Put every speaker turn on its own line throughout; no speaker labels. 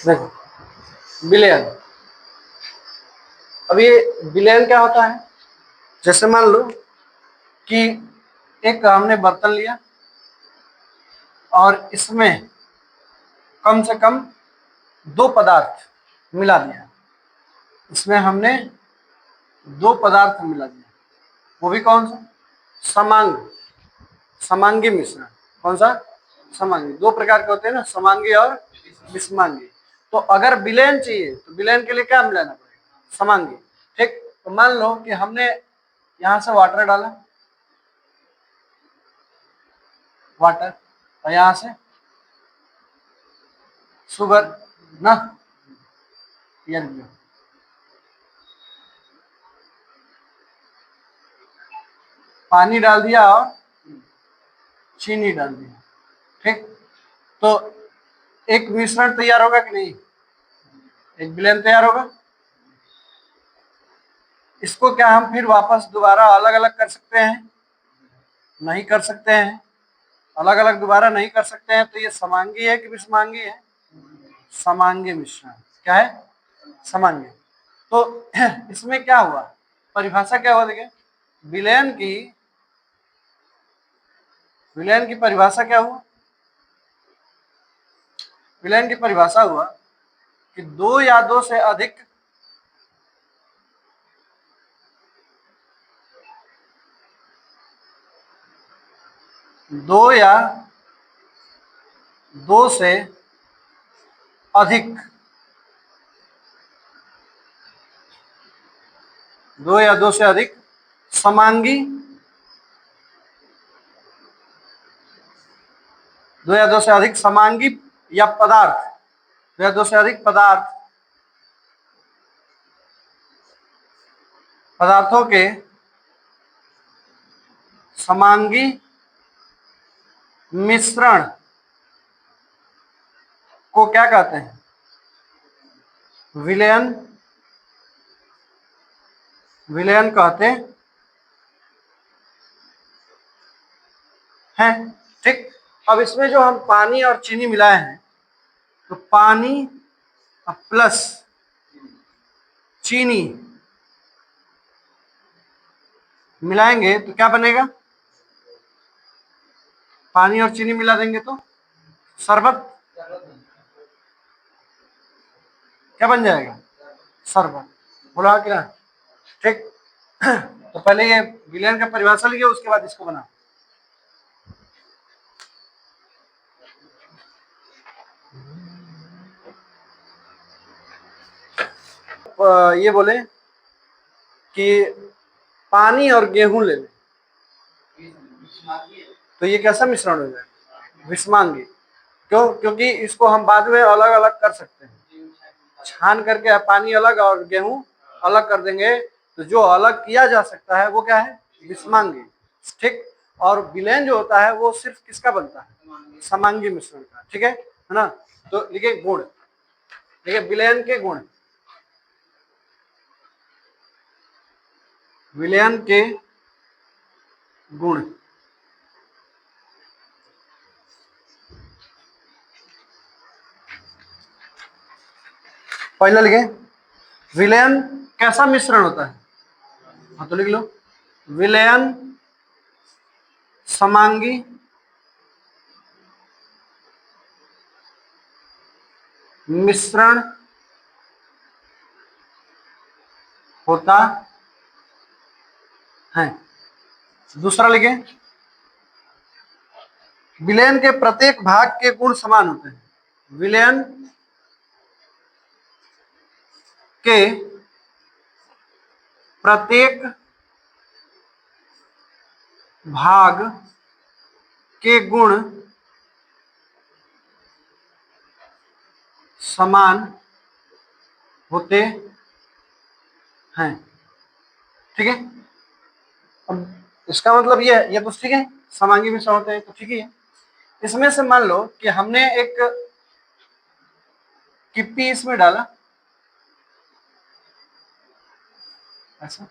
देखो, विलयन। अब ये विलयन क्या होता है? जैसे मान लो कि एक हमने बर्तन लिया और इसमें कम से कम 2 पदार्थ मिला दिया। इसमें हमने 2 पदार्थ मिला दिया, वो भी कौन सा? समांगी मिश्रण। कौन सा? समांगी। 2 प्रकार के होते हैं ना, समांगी और विषमांगी। तो अगर विलयन चाहिए तो विलयन के लिए क्या मिलाना पड़ेगा? समांगी। ठीक, तो मान लो कि हमने यहां से वाटर डाला, वाटर, और यहां से शुगर ना, पानी डाल दिया और चीनी डाल दिया। ठीक, तो एक मिश्रण तैयार होगा कि नहीं? एक विलयन तैयार होगा। इसको क्या हम फिर वापस दोबारा अलग अलग कर सकते हैं? नहीं कर सकते हैं। अलग अलग दोबारा नहीं कर सकते हैं। तो ये समांगी है कि विषमांगी है? समांगी मिश्रण। क्या है? समांगी। तो इसमें क्या हुआ? परिभाषा क्या हुआ? देखिए, विलयन की परिभाषा क्या हुआ? विलयन की परिभाषा हुआ कि 2 या 2 से अधिक दो या दो से अधिक 2 या 2 से अधिक समांगी 2 या 2 से अधिक समांगी या पदार्थ 2 या 2 से अधिक पदार्थों के समांगी मिश्रण को क्या कहते हैं? विलयन कहते हैं। ठीक, अब इसमें जो हम पानी और चीनी मिलाए हैं, तो पानी प्लस चीनी मिलाएंगे तो क्या बनेगा? पानी और चीनी मिला देंगे तो शरबत। क्या बन जाएगा? शरबत। बोला क्या? ठीक, तो पहले ये विलयन का परिभाषा लिखिए, उसके बाद इसको बना। ये बोले कि पानी और गेहूं ले लें तो ये कैसा मिश्रण हो जाएगा? विषमांगी। क्यों? क्योंकि इसको हम बाद में अलग अलग कर सकते हैं। छान करके पानी अलग और गेहूं अलग कर देंगे, तो जो अलग किया जा सकता है वो क्या है? विषमांगी। ठीक, और विलयन जो होता है वो सिर्फ किसका बनता है? समांगी मिश्रण का। ठीक है ना? तो लिखिए गुण। देखिए, विलयन के गुण, विलयन के गुण। पहला लिखे, विलयन कैसा मिश्रण होता है? हाँ, तो लिख लो, विलयन समांगी मिश्रण होता है। दूसरा लिखे, विलयन के प्रत्येक भाग के गुण समान होते हैं। विलयन के प्रत्येक भाग के गुण समान होते हैं। ठीक है, अब इसका मतलब ये तो ठीक है, समांगी मिश्रण होते हैं तो ठीक ही है। इसमें से मान लो कि हमने एक किप्पी इसमें डाला, ऐसा,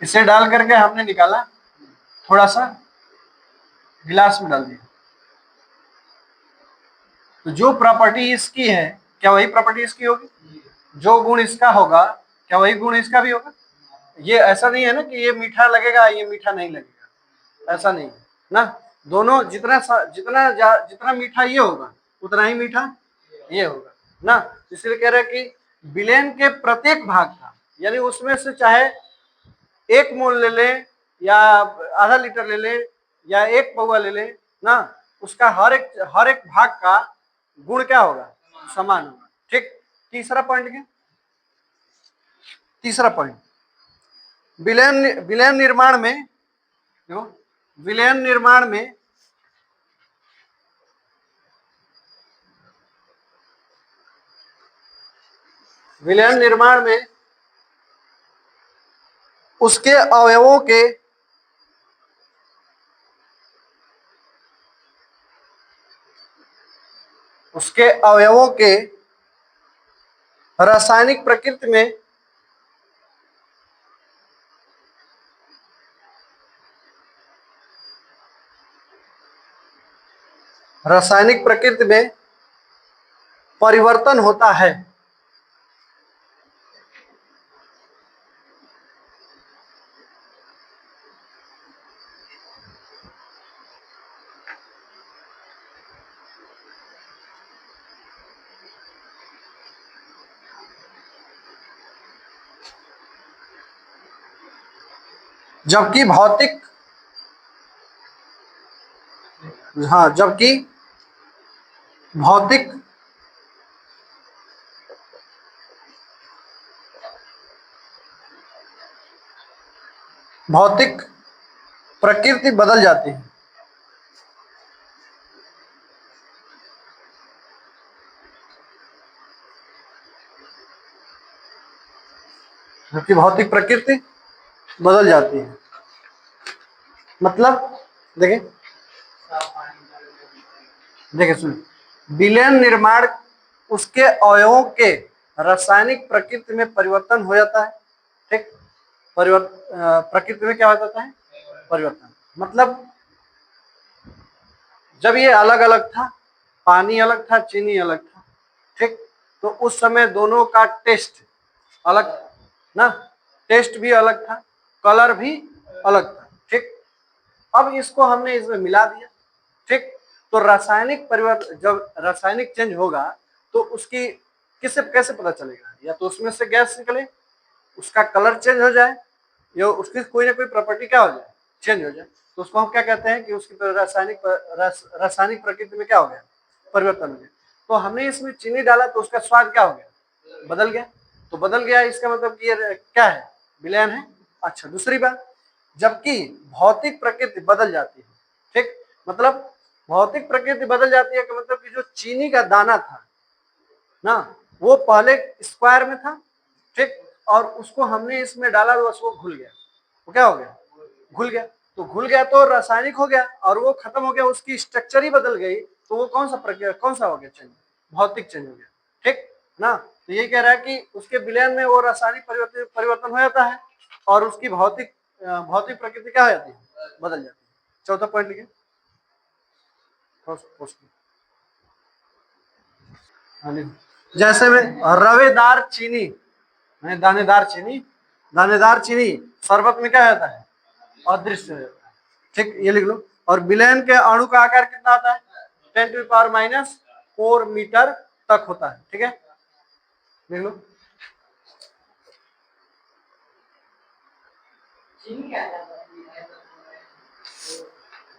इसे डाल करके हमने निकाला, थोड़ा सा गिलास में डाल दिया। तो जो प्रॉपर्टी इसकी है क्या वही प्रॉपर्टी इसकी होगी? जो गुण इसका होगा क्या वही गुण इसका भी होगा? ये ऐसा नहीं है ना कि ये मीठा लगेगा ये मीठा नहीं लगेगा, ऐसा नहीं है ना। दोनों जितना जितना मीठा ये होगा उतना ही मीठा ये होगा ना। इसलिए कह रहे हैं कि विलेन के प्रत्येक भाग का, यानी उसमें से चाहे 1 मोल ले ले या आधा लीटर ले ले या 1 पौवा ले ले ना, उसका हर एक भाग का गुण क्या होगा? समान होगा। ठीक। तीसरा पॉइंट क्या? तीसरा पॉइंट, विलयन निर्माण में, देखो विलयन निर्माण में उसके अवयवों के रासायनिक प्रकृति में परिवर्तन होता है। जबकि भौतिक भौतिक भौतिक प्रकृति बदल जाती है। जबकि भौतिक प्रकृति बदल जाती है, मतलब देखें सुनिए, विलयन निर्माण उसके अवयवों के रासायनिक प्रकृति में परिवर्तन हो जाता है। ठीक। प्रकृति में क्या हो जाता है? परिवर्तन। मतलब जब ये अलग अलग था, पानी अलग था, चीनी अलग था, ठीक, तो उस समय दोनों का टेस्ट अलग ना, टेस्ट भी अलग था, कलर भी अलग था। ठीक। अब इसको हमने इसमें मिला दिया। ठीक। तो रासायनिक परिवर्तन, जब रासायनिक चेंज होगा तो उसकी किससे कैसे पता चलेगा? या तो उसमें से गैस निकले, उसका कलर चेंज हो जाए, या उसकी कोई ना कोई प्रॉपर्टी क्या हो जाए? चेंज हो जाए। तो उसको हम क्या कहते हैं कि उसकी रासायनिक प्रकृति में क्या हो गया? परिवर्तन हो गया। तो हमने इसमें चीनी डाला तो उसका स्वाद क्या हो गया? बदल गया। तो बदल गया, इसका मतलब कि ये क्या है? विलयन है। अच्छा, दूसरी बात, जबकि भौतिक प्रकृति बदल जाती है। ठीक। मतलब भौतिक प्रकृति बदल जाती है कि मतलब कि जो चीनी का दाना था ना, वो पहले स्क्वायर में था। ठीक। और उसको हमने इसमें डाला तो बस वो घुल गया। वो क्या हो गया? घुल गया। तो घुल गया तो रासायनिक हो गया और वो खत्म हो गया, उसकी स्ट्रक्चर ही बदल गई। तो वो कौन सा प्रक्रिया, कौन सा हो गया चेंज? भौतिक चेंज हो गया। ठीक ना। तो ये कह रहा है कि उसके विलयन में वो रासायनिक परिवर्तन हो जाता है और उसकी भौतिक प्रकृति क्या हो जाती है? बदल जाती है। चौथा पॉइंट लिखे। जैसे में रवेदार चीनी, दानेदार चीनी शरबत में क्या होता है? अदृश्य हो जाता है। ठीक, ये लिख लो। और विलयन के अणु का आकार कितना आता है? 10⁻⁻⁴ मीटर तक होता है। ठीक है, लिख लो।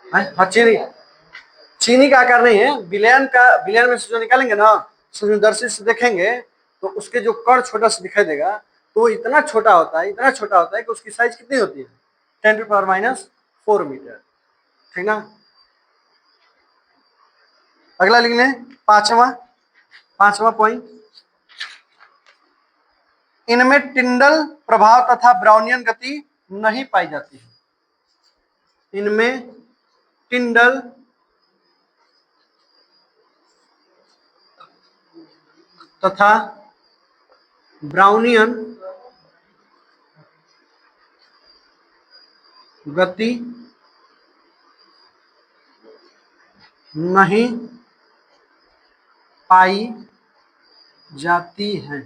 हाँ, चीनी का आकार नहीं है। विलयन में से जो निकालेंगे ना, सूक्ष्मदर्शी से देखेंगे तो उसके जो कण छोटा सा दिखाई देगा, तो वो इतना छोटा होता है कि उसकी साइज कितनी होती है? 10⁻⁴ मीटर। ठीक ना। अगला लिख लें, पांचवा पॉइंट, इनमें टिंडल प्रभाव तथा ब्राउनियन गति नहीं पाई जाती है। इनमें टिंडल तथा ब्राउनियन गति नहीं पाई जाती हैं।